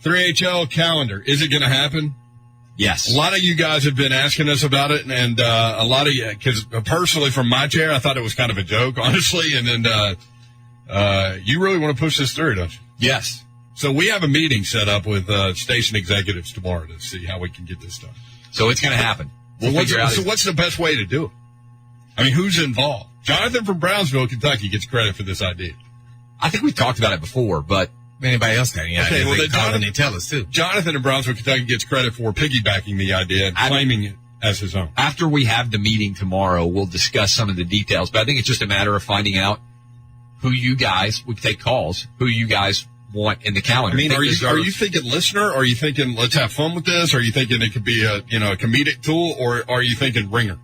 3HL calendar. Is it going to happen? Yes. A lot of you guys have been asking us about it, and a lot of you, because personally from my chair, I thought it was kind of a joke, honestly, and then you really want to push this through, don't you? Yes. So we have a meeting set up with station executives tomorrow to see how we can get this done. So it's going to happen. So what's the best way to do it? I mean, who's involved? Jonathan from Brownsville, Kentucky gets credit for this idea. I think we've talked about it before, but anybody else got any ideas? Well, they call and they tell us, too. Jonathan in Brownsville, Kentucky gets credit for piggybacking the idea and claiming it as his own. After we have the meeting tomorrow, we'll discuss some of the details, but I think it's just a matter of finding out who you guys, we can take calls, who you guys want in the calendar. I mean, are you thinking listener? Or are you thinking let's have fun with this? Or are you thinking it could be a comedic tool? Or are you thinking ringer?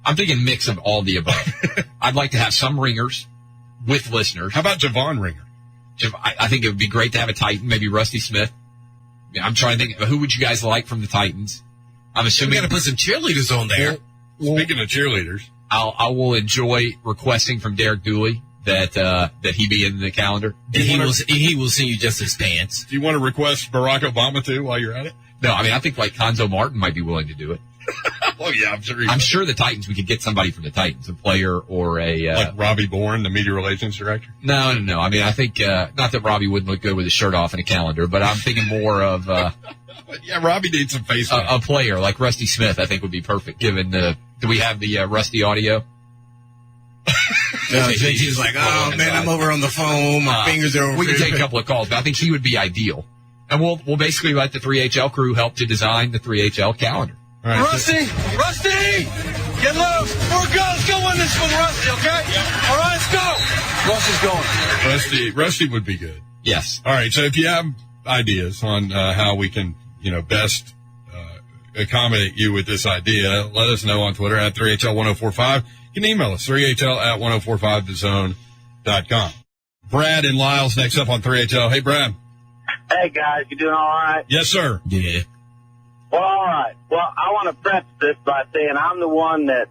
I'm thinking mix of all the above. I'd like to have some ringers with listeners. How about Javon Ringer? I think it would be great to have a Titan, maybe Rusty Smith. I'm trying to think, who would you guys like from the Titans? I'm assuming we got to put some cheerleaders on there. Speaking of cheerleaders, I will enjoy requesting from Derek Dooley that he be in the calendar. And he will send you just his pants. Do you want to request Barack Obama too while you're at it? No, I mean, I think like Konzo Martin might be willing to do it. Oh yeah, I'm sure the Titans, we could get somebody from the Titans, a player or like Robbie Bourne, the media relations director. No. I mean, I think not that Robbie wouldn't look good with his shirt off in a calendar, but I'm thinking more of yeah, Robbie needs some face. A player like Rusty Smith, I think would be perfect. Given do we have the Rusty audio? He's like, oh man, I'm over on the phone. My fingers are over. We can take a couple of calls, but I think he would be ideal. And we'll basically let the 3HL crew help to design the 3HL calendar. Right, Rusty, get loose. We're good. Let's go win this one, Rusty, okay? Yeah. All right, let's go. Rusty's going. Rusty would be good. Yes. All right, so if you have ideas on how we can, best accommodate you with this idea, let us know on Twitter at 3HL1045. You can email us, 3HL at 1045thezone.com. Brad and Lyle's next up on 3HL. Hey, Brad. Hey, guys, you doing all right? Yes, sir. Yeah. Well, all right. Well, I want to preface this by saying I'm the one that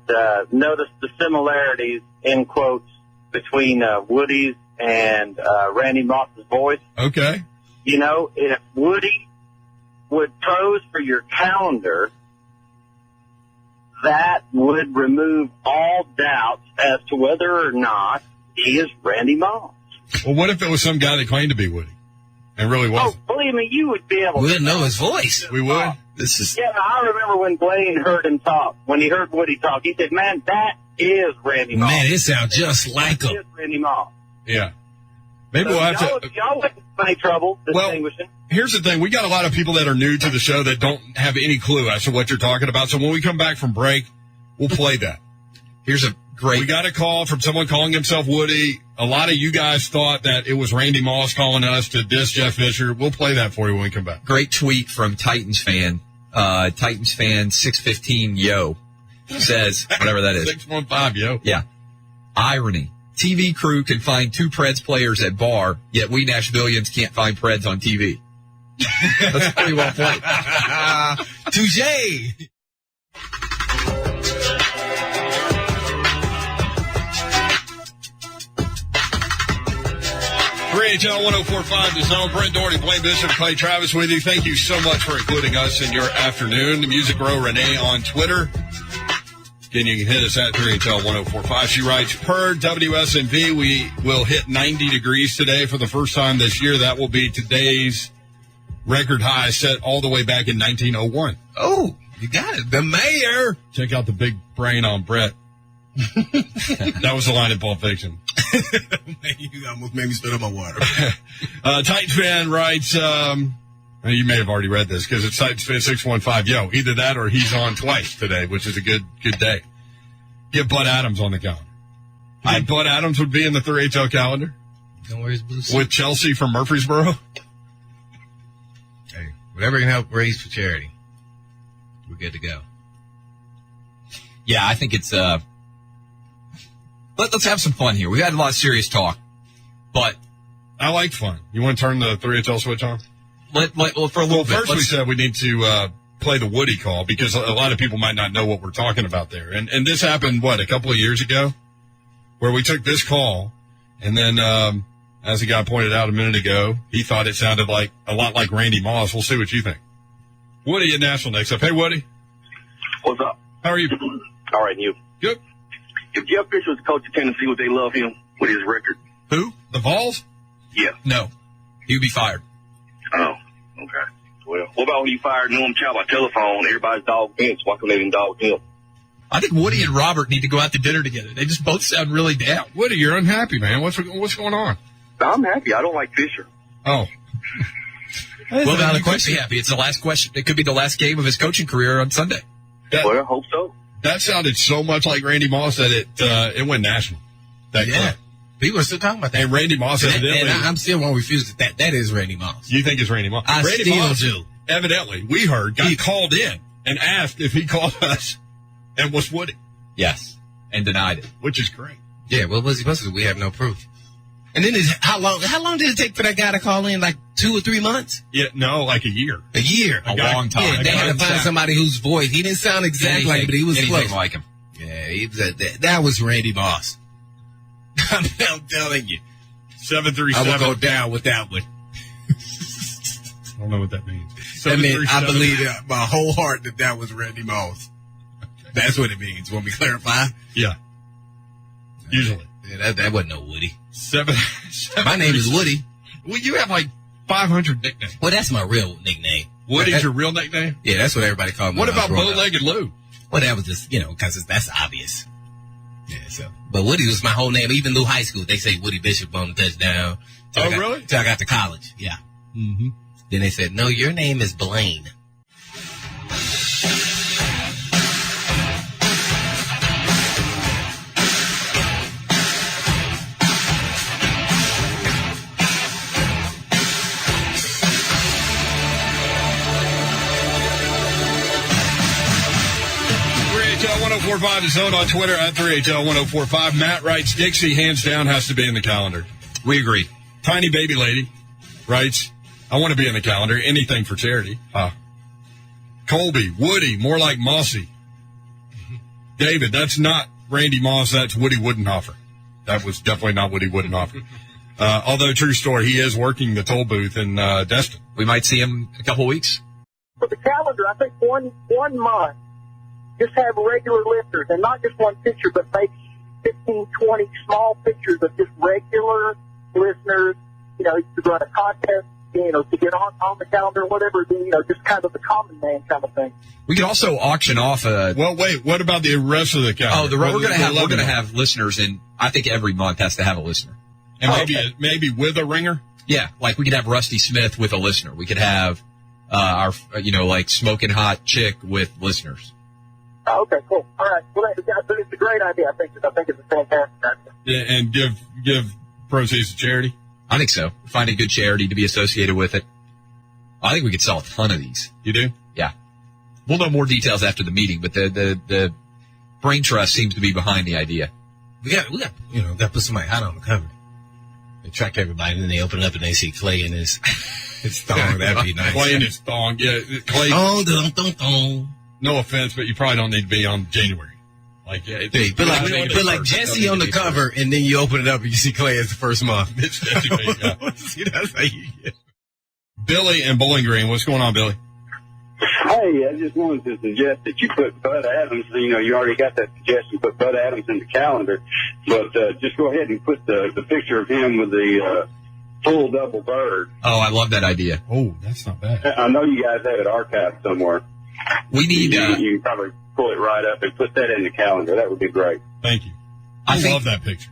noticed the similarities, in quotes, between Woody's and Randy Moss's voice. Okay. If Woody would pose for your calendar, that would remove all doubts as to whether or not he is Randy Moss. Well, what if it was some guy that claimed to be Woody and really wasn't? Oh, believe me, you would be able to. We'd know his voice. We would? Yeah, I remember when Blaine heard him talk. When he heard Woody talk, he said, man, that is Randy Moss. Man, it sounds just like him. That is Randy Moss. Yeah. Maybe we'll have to. Y'all wouldn't have any trouble distinguishing. Well, here's the thing. We got a lot of people that are new to the show that don't have any clue as to what you're talking about. So when we come back from break, we'll play that. Here's a great. We got a call from someone calling himself Woody. A lot of you guys thought that it was Randy Moss calling us to diss Jeff Fisher. We'll play that for you when we come back. Great tweet from Titans fan 615 yo says, whatever that is. 615 yo. Yeah. Irony. TV crew can find two Preds players at bar, yet we Nashvillians can't find Preds on TV. That's pretty well played. Touche. HL 1045 The Zone. Brent Doherty, Blaine Bishop, Clay Travis with you. Thank you so much for including us in your afternoon. The Music Row Renee on Twitter. Again, you can hit us at 3HL 1045. She writes, per WSNV, we will hit 90 degrees today for the first time this year. That will be today's record high set all the way back in 1901. Oh, you got it. The mayor. Check out the big brain on Brett. That was the line in Pulp Fiction. Man, you almost made me spit up my water. Titans fan writes, you may have already read this because it's Titans fan 615. Yo, either that or he's on twice today, which is a good day. Get Bud Adams on the calendar. You think Bud Adams would be in the 3HL calendar? Don't wear his blue suit. With Chelsea from Murfreesboro? Hey, whatever can help raise for charity, we're good to go. Yeah, I think it's let's have some fun here. We've had a lot of serious talk, but I like fun. You want to turn the 3HL switch on? For a little bit. First we said we need to play the Woody call because a lot of people might not know what we're talking about there. And this happened, a couple of years ago where we took this call and then as the guy pointed out a minute ago. He thought it sounded like a lot like Randy Moss. We'll see what you think. Woody at Nashville next up. Hey, Woody. What's up? How are you? All right, you. Good. If Jeff Fisher was the coach of Tennessee, would they love him with his record? Who? The Vols? Yeah. No. He would be fired. Oh, okay. Well, what about when you fired Noam Chow by telephone? Everybody's dog Vince. Why couldn't they even dog him? I think Woody and Robert need to go out to dinner together. They just both sound really down. Woody, you're unhappy, man. What's going on? I'm happy. I don't like Fisher. Oh. Well, then you could be happy. It's the last question. It could be the last game of his coaching career on Sunday. Well, I hope so. That sounded so much like Randy Moss that it went national. That Yeah. clip. People are still talking about that. And Randy Moss evidently. And I'm still won't refuse that. That is Randy Moss. You think it's Randy Moss? I Randy still Moss, do. evidently, we heard, got called in and asked if he called us and was Woody, Yes. And denied it. which is great. Yeah, what was he supposed to do? We have no proof. And then how long did it take for that guy to call in? Like 2 or 3 months? Yeah, no, like a year. A year. A long time. Yeah, they had to find somebody whose voice. He didn't sound exactly like him, but he was anything close. like him. Yeah, he was that was Randy Moss. I'm telling you. 737. I will go down with that one. I don't know what that means. That means I 737. believe my whole heart that was Randy Moss. That's what it means. Want me to clarify? Yeah. Usually. Yeah, that wasn't no Woody. Seven. My name is Woody. Well, you have like 500 nicknames. Well, that's my real nickname. Woody's your real nickname? Yeah, that's what everybody called me. What when I was about growing up. Bow-Legged Lou? Well, that was just, because that's obvious. Yeah, so. But Woody was my whole name. Even through high school, they say Woody Bishop on the touchdown. Really? Till I got to college. Yeah. Mm-hmm. Then they said, no, your name is Blaine. .1045 is Zone on Twitter at 3HL1045. Matt writes, Dixie, hands down, has to be in the calendar. We agree. Tiny Baby Lady writes, I want to be in the calendar. Anything for charity. Colby, Woody, more like Mossy. David, that's not Randy Moss. That's Woody Woodenhofer. That was definitely not Woody Woodenhofer. Although, true story, he is working the toll booth in Destin. We might see him in a couple weeks. For the calendar, I think one month, just have regular listeners, and not just one picture, but maybe 15, 20 small pictures of just regular listeners, to run a contest, to get on the calendar, whatever, just kind of the common man kind of thing. We could also auction off a. Well, wait, what about the rest of the calendar? we're going to have listeners, and I think every month has to have a listener. And maybe with a ringer? Yeah, like we could have Rusty Smith with a listener. We could have our, like Smoking Hot Chick with listeners. Oh, okay, cool. All right. Well, it's a great idea. I think it's a fantastic idea. Yeah, and give proceeds to charity? I think so. Find a good charity to be associated with it. I think we could sell a ton of these. You do? Yeah. We'll know more details after the meeting, but the Brain Trust seems to be behind the idea. We got to put somebody hot on the cover. They track everybody, and then they open it up and they see Clay in his thong. That'd be nice. Clay in his thong. Yeah, Clay. Thong. No offense, but you probably don't need to be on January. Like, yeah, but like Jesse on the cover, and then you open it up and you see Clay as the first month. See, that's how you get. Billy and Bowling Green, what's going on, Billy? Hey, I just wanted to suggest that you put Bud Adams, you already got that suggestion, put Bud Adams in the calendar, but just go ahead and put the picture of him with the full double bird. Oh, I love that idea. Oh, that's not bad. I know you guys have it archived somewhere. We need... You can probably pull it right up and put that in the calendar. That would be great. Thank you. I love that picture.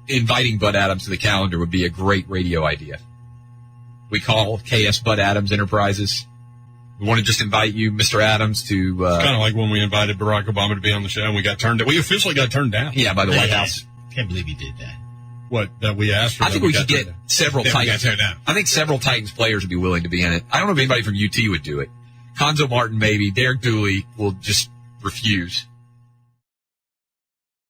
Inviting Bud Adams to the calendar would be a great radio idea. We call KS Bud Adams Enterprises. We want to just invite you, Mr. Adams, to... it's kind of like when we invited Barack Obama to be on the show and we officially got turned down. Yeah, by the White House. Can't believe he did that. What, that we asked for? I think we could get several Titans. I think several Titans players would be willing to be in it. I don't know if anybody from UT would do it. Konzo Martin, maybe. Derek Dooley will just refuse.